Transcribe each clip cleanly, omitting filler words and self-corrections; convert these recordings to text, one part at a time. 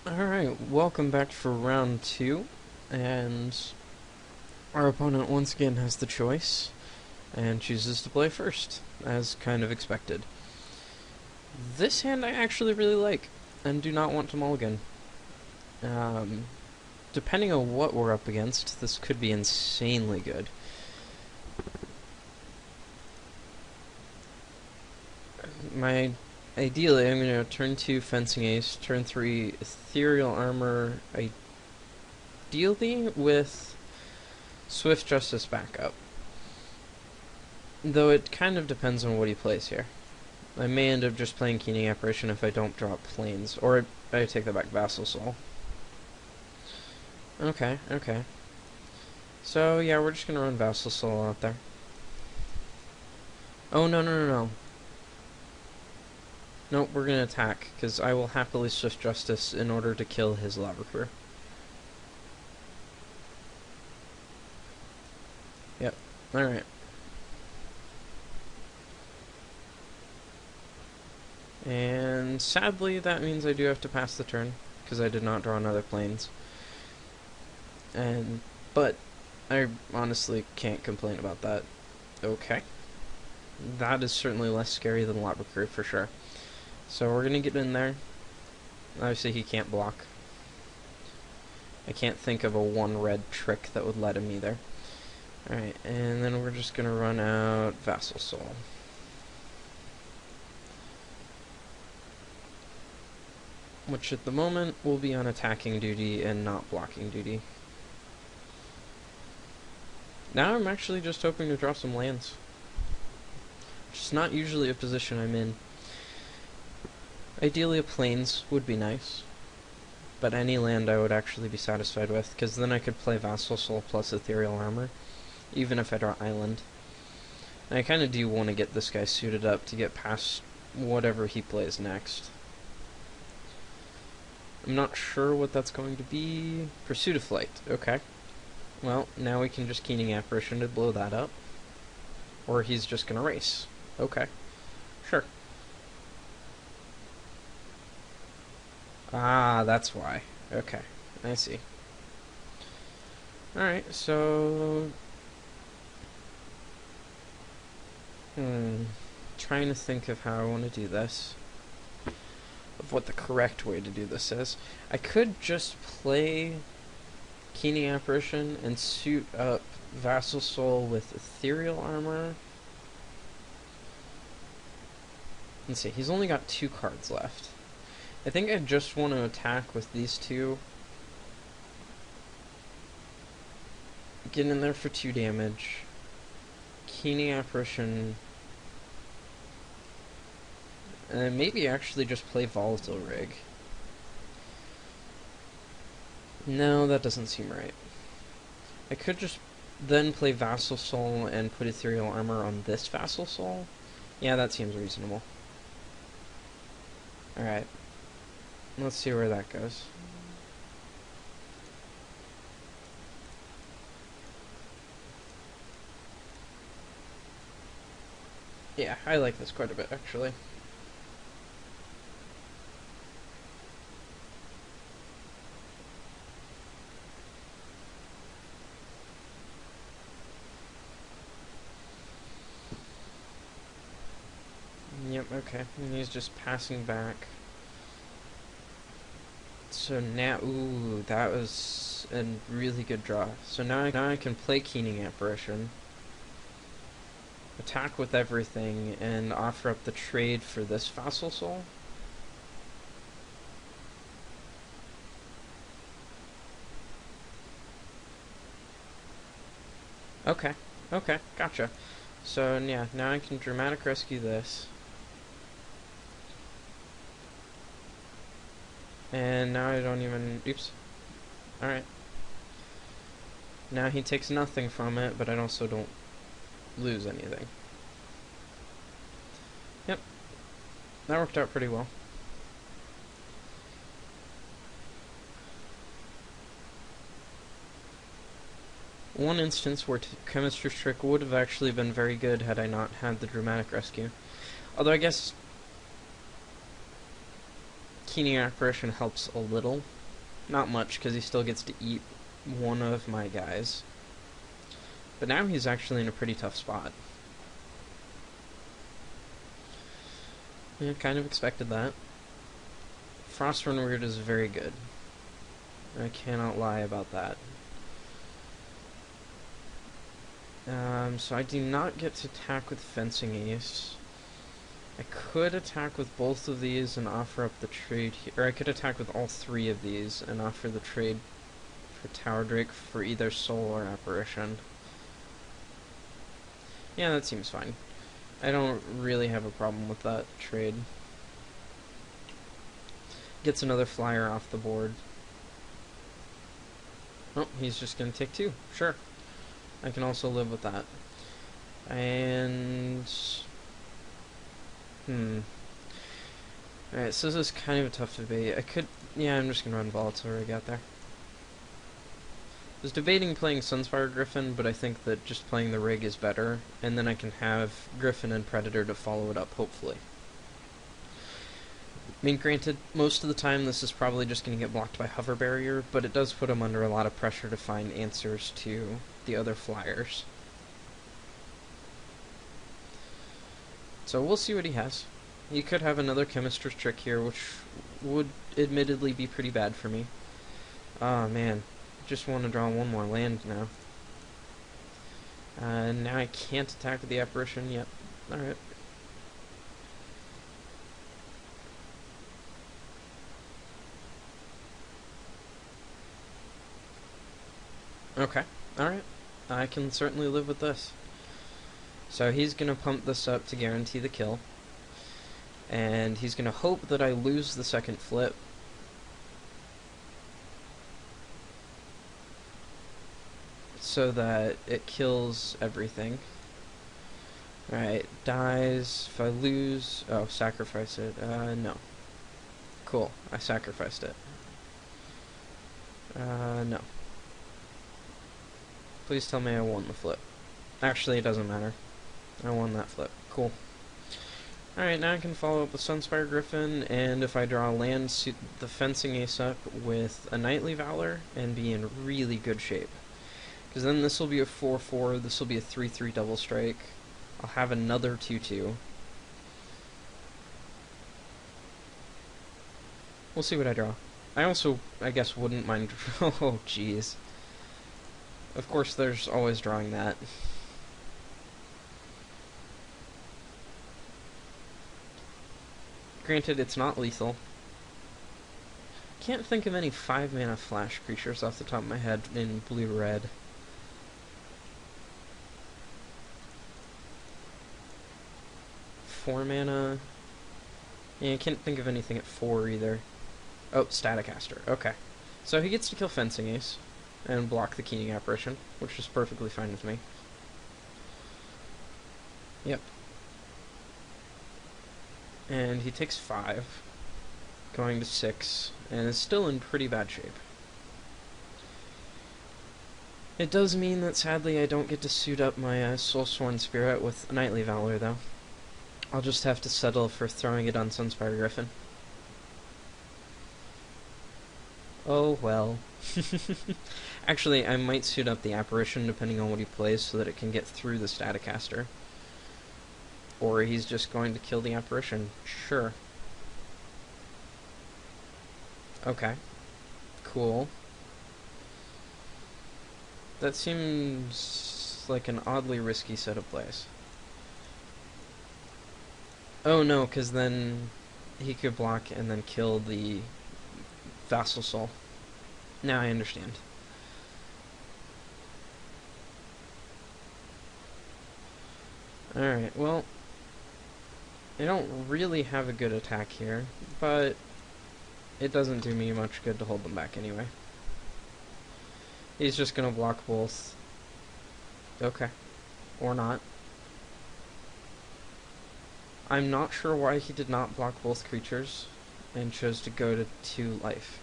Alright, welcome back for round two, and our opponent once again has the choice, and chooses to play first, as kind of expected. This hand I actually really like, and do not want to mulligan. Um, Depending on what we're up against, this could be insanely good. Ideally, I'm going to turn 2 Fencing Ace, turn 3 Ethereal Armor, ideally with Swift Justice backup. Though it kind of depends on what he plays here. I may end up just playing Keening Apparition if I don't drop Plains, or I take that back, Vassal Soul. Okay. So, yeah, we're just gonna run Vassal Soul out there. Oh, no. Nope, we're gonna attack, because I will happily Swift Justice in order to kill his Ravnica. Yep, alright. And sadly, that means I do have to pass the turn, because I did not draw another Plains. But I honestly can't complain about that. Okay. That is certainly less scary than Ravnica for sure. So we're gonna get in there. Obviously he can't block. I can't think of a one red trick that would let him either. Alright, and then we're just gonna run out Vassal Soul. Which at the moment will be on attacking duty and not blocking duty. Now I'm actually just hoping to draw some lands. Which is not usually a position I'm in. Ideally a Plains would be nice. But any land I would actually be satisfied with, because then I could play Vassal Soul plus Ethereal Armor, even if I draw Island. And I kind of do want to get this guy suited up to get past whatever he plays next. I'm not sure what that's going to be. Pursuit of Flight, okay. Well, now we can just Keening Apparition to blow that up. Or he's just gonna race. Okay. Sure. Ah, that's why. Okay, I see. Alright, so... Trying to think of how I want to do this. Of what the correct way to do this is. I could just play Keening Apparition and suit up Vassal Soul with Ethereal Armor. Let's see, he's only got 2 cards left. I think I just want to attack with these two. Get in there for 2 damage. Keening Apparition. And maybe actually just play Volatile Rig. No, that doesn't seem right. I could just then play Vassal Soul and put Ethereal Armor on this Vassal Soul. Yeah, that seems reasonable. Alright. Let's see where that goes. Yeah, I like this quite a bit, actually. Yep, okay. And he's just passing back. So now, ooh, that was a really good draw. So now I can play Keening Apparition, attack with everything, and offer up the trade for this Vassal Soul. Okay, gotcha. So yeah, now I can Dramatic Rescue this. And now I don't even... Oops. Alright. Now he takes nothing from it, but I also don't lose anything. Yep. That worked out pretty well. One instance where Chemistry's Trick would have actually been very good had I not had the Dramatic Rescue. Although I guess Keening Apparition helps a little, Not much, because he still gets to eat one of my guys. But now he's actually in a pretty tough spot. Yeah, kind of expected that. Frostburn Weird is very good. I cannot lie about that. So I do not get to attack with Fencing Ace. I could attack with both of these and offer up the trade here. Or I could attack with all three of these and offer the trade for Tower Drake for either Soul or Apparition. Yeah, that seems fine. I don't really have a problem with that trade. Gets another flyer off the board. Oh, he's just going to take 2. Sure. I can also live with that. And... Alright, so this is kind of a tough debate. I could... Yeah, I'm just going to run Volatile Rig out there. I was debating playing Sunspire Griffin, but I think that just playing the Rig is better, and then I can have Griffin and Predator to follow it up, hopefully. I mean, granted, most of the time this is probably just going to get blocked by Hover Barrier, but it does put him under a lot of pressure to find answers to the other flyers. So we'll see what he has. He could have another Chemister's Trick here, which would admittedly be pretty bad for me. Oh man, just want to draw one more land now. Now I can't attack with the Apparition. Yep, alright. Okay, alright. I can certainly live with this. So he's going to pump this up to guarantee the kill. And he's going to hope that I lose the second flip. So that it kills everything. Alright, dies. If I lose... Oh, sacrifice it. No. Cool, I sacrificed it. No. Please tell me I won the flip. Actually, it doesn't matter. I won that flip. Cool. Alright, now I can follow up with Sunspire Griffin, and if I draw a land, suit the Fencing Ace up with a Knightly Valor, and be in really good shape. Because then this will be a 4-4, this will be a 3-3 double strike. I'll have another 2-2. We'll see what I draw. I also, I guess, wouldn't mind... Oh, jeez. Of course, there's always drawing that. Granted, it's not lethal. Can't think of any 5-mana flash creatures off the top of my head in blue-red. Four mana. Yeah, I can't think of anything at 4 either. Oh, Staticaster. Okay. So he gets to kill Fencing Ace and block the Keening Apparition, which is perfectly fine with me. Yep. And he takes 5, going to 6, and is still in pretty bad shape. It does mean that sadly I don't get to suit up my Soulsworn Spirit with Knightly Valor, though. I'll just have to settle for throwing it on Sunspire Griffin. Oh well. Actually, I might suit up the Apparition depending on what he plays so that it can get through the Staticaster. Or he's just going to kill the Apparition. Sure. Okay. Cool. That seems like an oddly risky set of plays. Oh no, because then he could block and then kill the Vassal Soul. Now I understand. Alright, well, I don't really have a good attack here, but it doesn't do me much good to hold them back anyway. He's just gonna block both. Okay. Or not. I'm not sure why he did not block both creatures and chose to go to 2 life.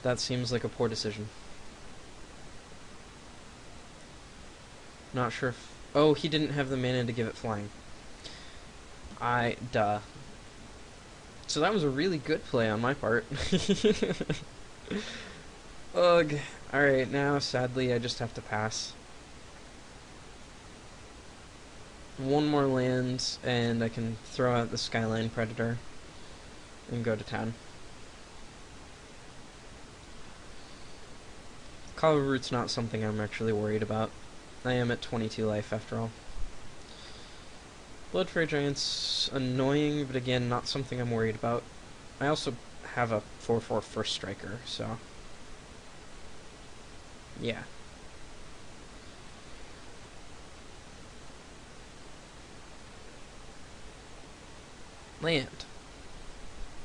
That seems like a poor decision. Not sure if... Oh, he didn't have the mana to give it flying. Duh. So that was a really good play on my part. Ugh. Alright, now sadly I just have to pass. One more land, and I can throw out the Skyline Predator and go to town. Kava Root's not something I'm actually worried about. I am at 22 life after all. Blood Fray Giant's annoying, but again, not something I'm worried about. I also have a 4/4 first striker, so yeah. Land.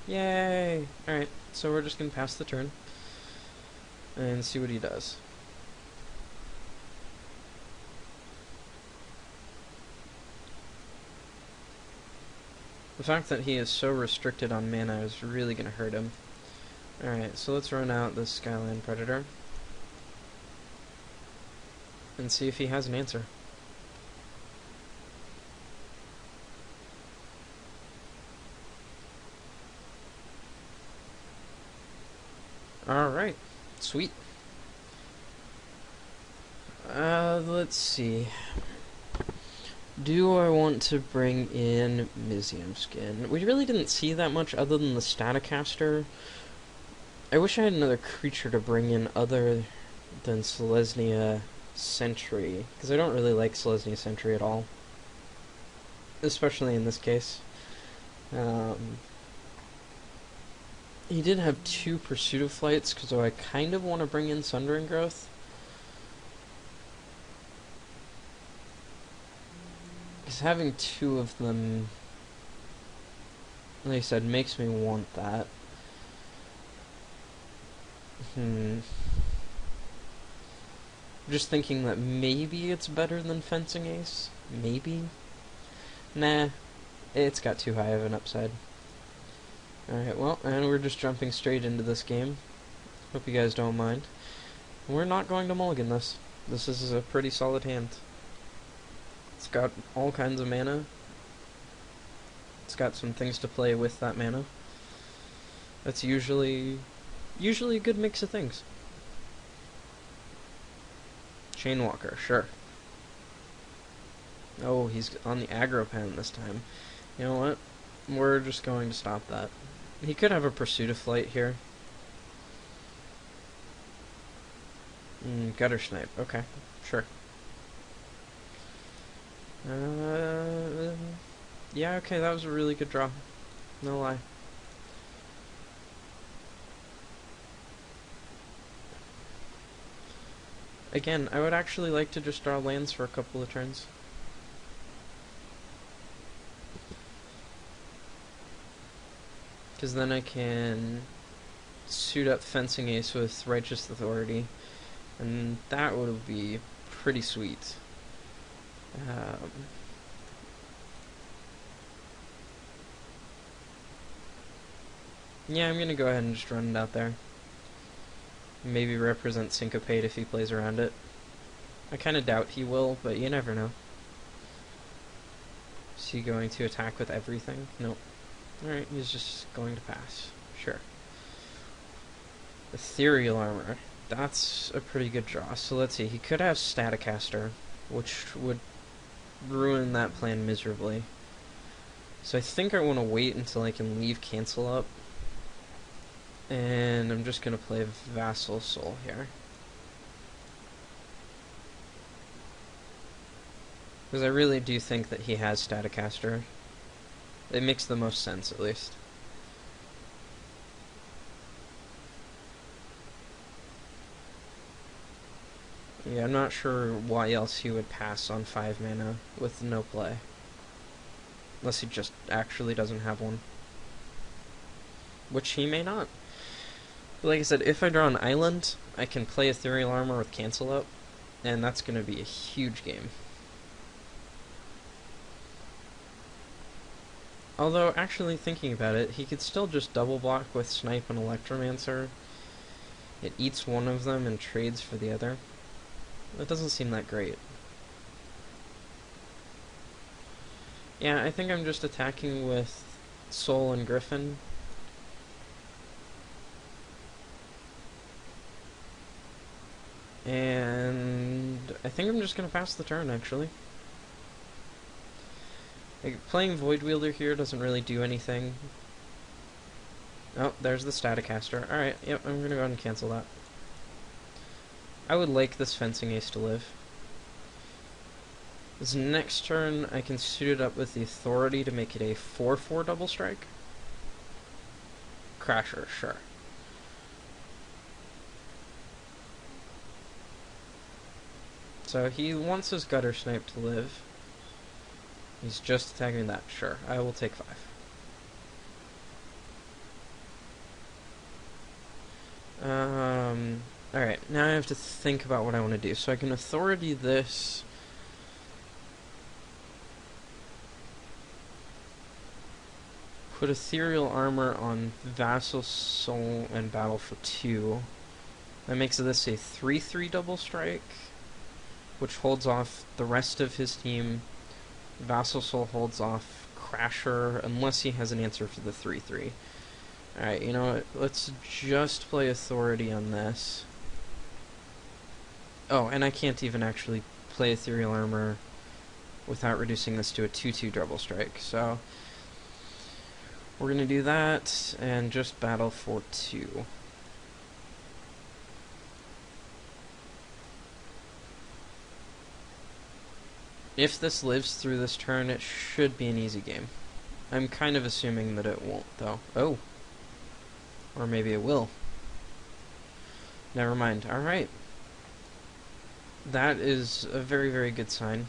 Yay! Alright, so we're just gonna pass the turn and see what he does. The fact that he is so restricted on mana is really gonna hurt him. Alright, so let's run out this Skyline Predator and see if he has an answer. Alright, sweet. Let's see. Do I want to bring in Mizium Skin? We really didn't see that much other than the Staticaster. I wish I had another creature to bring in other than Selesnya Sentry, because I don't really like Selesnya Sentry at all. Especially in this case. He did have 2 Pursuit of Flights, so I kind of want to bring in Sundering Growth. Because having 2 of them, like I said, makes me want that. Just thinking that maybe it's better than Fencing Ace. Maybe. Nah, it's got too high of an upside. Alright, well, and we're just jumping straight into this game. Hope you guys don't mind. We're not going to mulligan this. This is a pretty solid hand. It's got all kinds of mana. It's got some things to play with that mana. That's usually a good mix of things. Chainwalker, sure. Oh, he's on the aggro pen this time. You know what? We're just going to stop that. He could have a Pursuit of Flight here. Gutter Snipe, okay, sure. Yeah, okay, that was a really good draw. No lie. Again, I would actually like to just draw lands for a couple of turns. Because then I can suit up Fencing Ace with Righteous Authority, and that would be pretty sweet. Yeah, I'm gonna go ahead and just run it out there. Maybe represent Syncopate if he plays around it. I kinda doubt he will, but you never know. Is he going to attack with everything? Nope. Alright, he's just going to pass. Sure. Ethereal Armor. That's a pretty good draw. So let's see, he could have Staticaster, which would ruin that plan miserably. So I think I want to wait until I can leave Cancel Up. And I'm just going to play Vassal Soul here. Because I really do think that he has Staticaster. It makes the most sense, at least. Yeah, I'm not sure why else he would pass on 5 mana with no play. Unless he just actually doesn't have one. Which he may not. But like I said, if I draw an island, I can play Ethereal Armor with Cancel Up, and that's going to be a huge game. Although, actually thinking about it, he could still just double block with Snipe and Electromancer. It eats one of them and trades for the other. That doesn't seem that great. Yeah, I think I'm just attacking with Soul and Griffin, And I think I'm just going to pass the turn, actually. Like, playing Void Wielder here doesn't really do anything. Oh, there's the Staticaster. Alright, yep, I'm going to go ahead and cancel that. I would like this Fencing Ace to live. This next turn, I can suit it up with the Authority to make it a 4/4 double strike. Crasher, sure. So he wants his Gutter Snipe to live. He's just attacking that. Sure, I will take 5. Alright, now I have to think about what I want to do. So I can Authority this. Put Ethereal Armor on Vassal Soul and Battle for 2. That makes this a 3/3 double strike, which holds off the rest of his team. Vassal Soul holds off Crasher, unless he has an answer for the 3/3. Alright, you know what? Let's just play Authority on this. Oh, and I can't even actually play Ethereal Armor without reducing this to a 2/2 double strike, so we're gonna do that, and just battle for 2. If this lives through this turn, it should be an easy game. I'm kind of assuming that it won't, though. Oh. Or maybe it will. Never mind. Alright. That is a very, very good sign.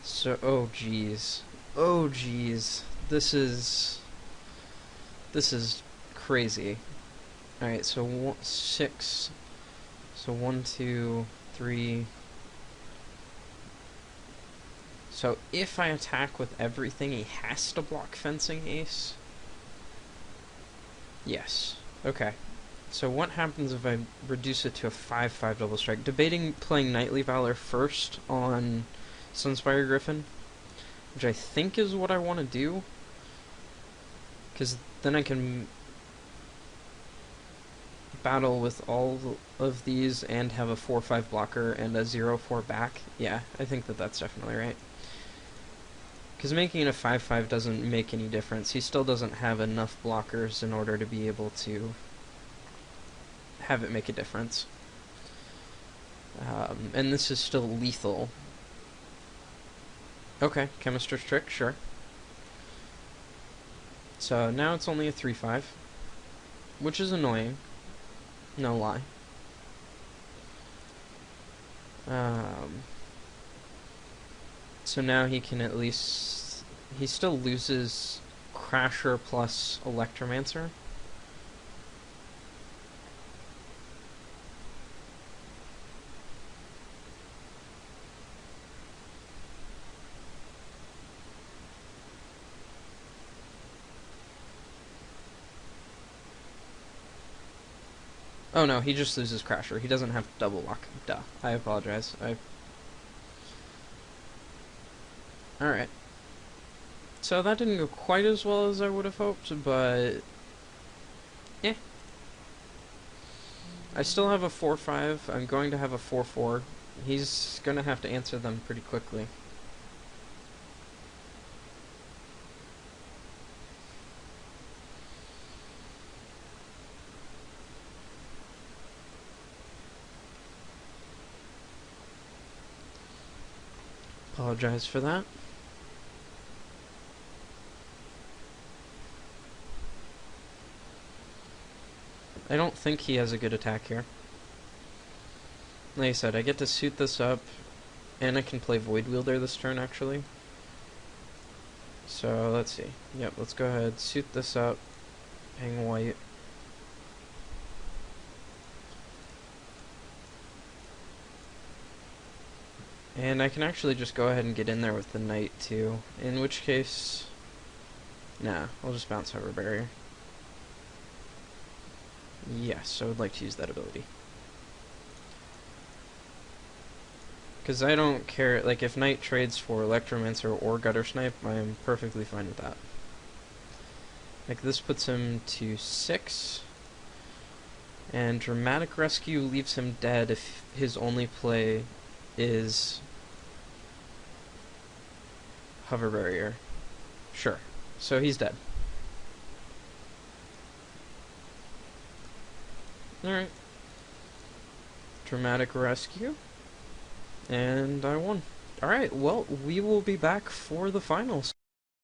So, oh geez. Oh geez. This is crazy. Alright, so 6. So 1, 2, 3. So if I attack with everything, he has to block Fencing Ace? Yes. Okay. So what happens if I reduce it to a 5/5 double strike? Debating playing Knightly Valor first on Sunspire Griffin, which I think is what I want to do, because then I can battle with all of these and have a 4/5 blocker and a 0/4 back. Yeah, I think that that's definitely right. Because making it a 5/5 doesn't make any difference. He still doesn't have enough blockers in order to be able to have it make a difference. And this is still lethal. Okay, Chemister's Trick, sure. So now it's only a 3/5, which is annoying. No lie. So now he can at least... He still loses Crasher plus Electromancer. Oh no, he just loses Crasher. He doesn't have to double lock. Duh. I apologize. Alright. So that didn't go quite as well as I would have hoped, but... eh. I still have a 4/5. I'm going to have a 4/4. He's going to have to answer them pretty quickly. Apologize for that. I don't think he has a good attack here. Like I said, I get to suit this up, and I can play Void Wielder this turn, actually. So, let's see. Yep, let's go ahead, suit this up, hang white. And I can actually just go ahead and get in there with the knight, too. In which case... nah, I'll just bounce Hover Barrier. Yes, I would like to use that ability. Because I don't care, like, if Knight trades for Electromancer or Gutter Snipe, I am perfectly fine with that. Like, this puts him to 6. And Dramatic Rescue leaves him dead if his only play is Hover Barrier. Sure. So he's dead. Alright. Dramatic Rescue. And I won. Alright, well, we will be back for the finals.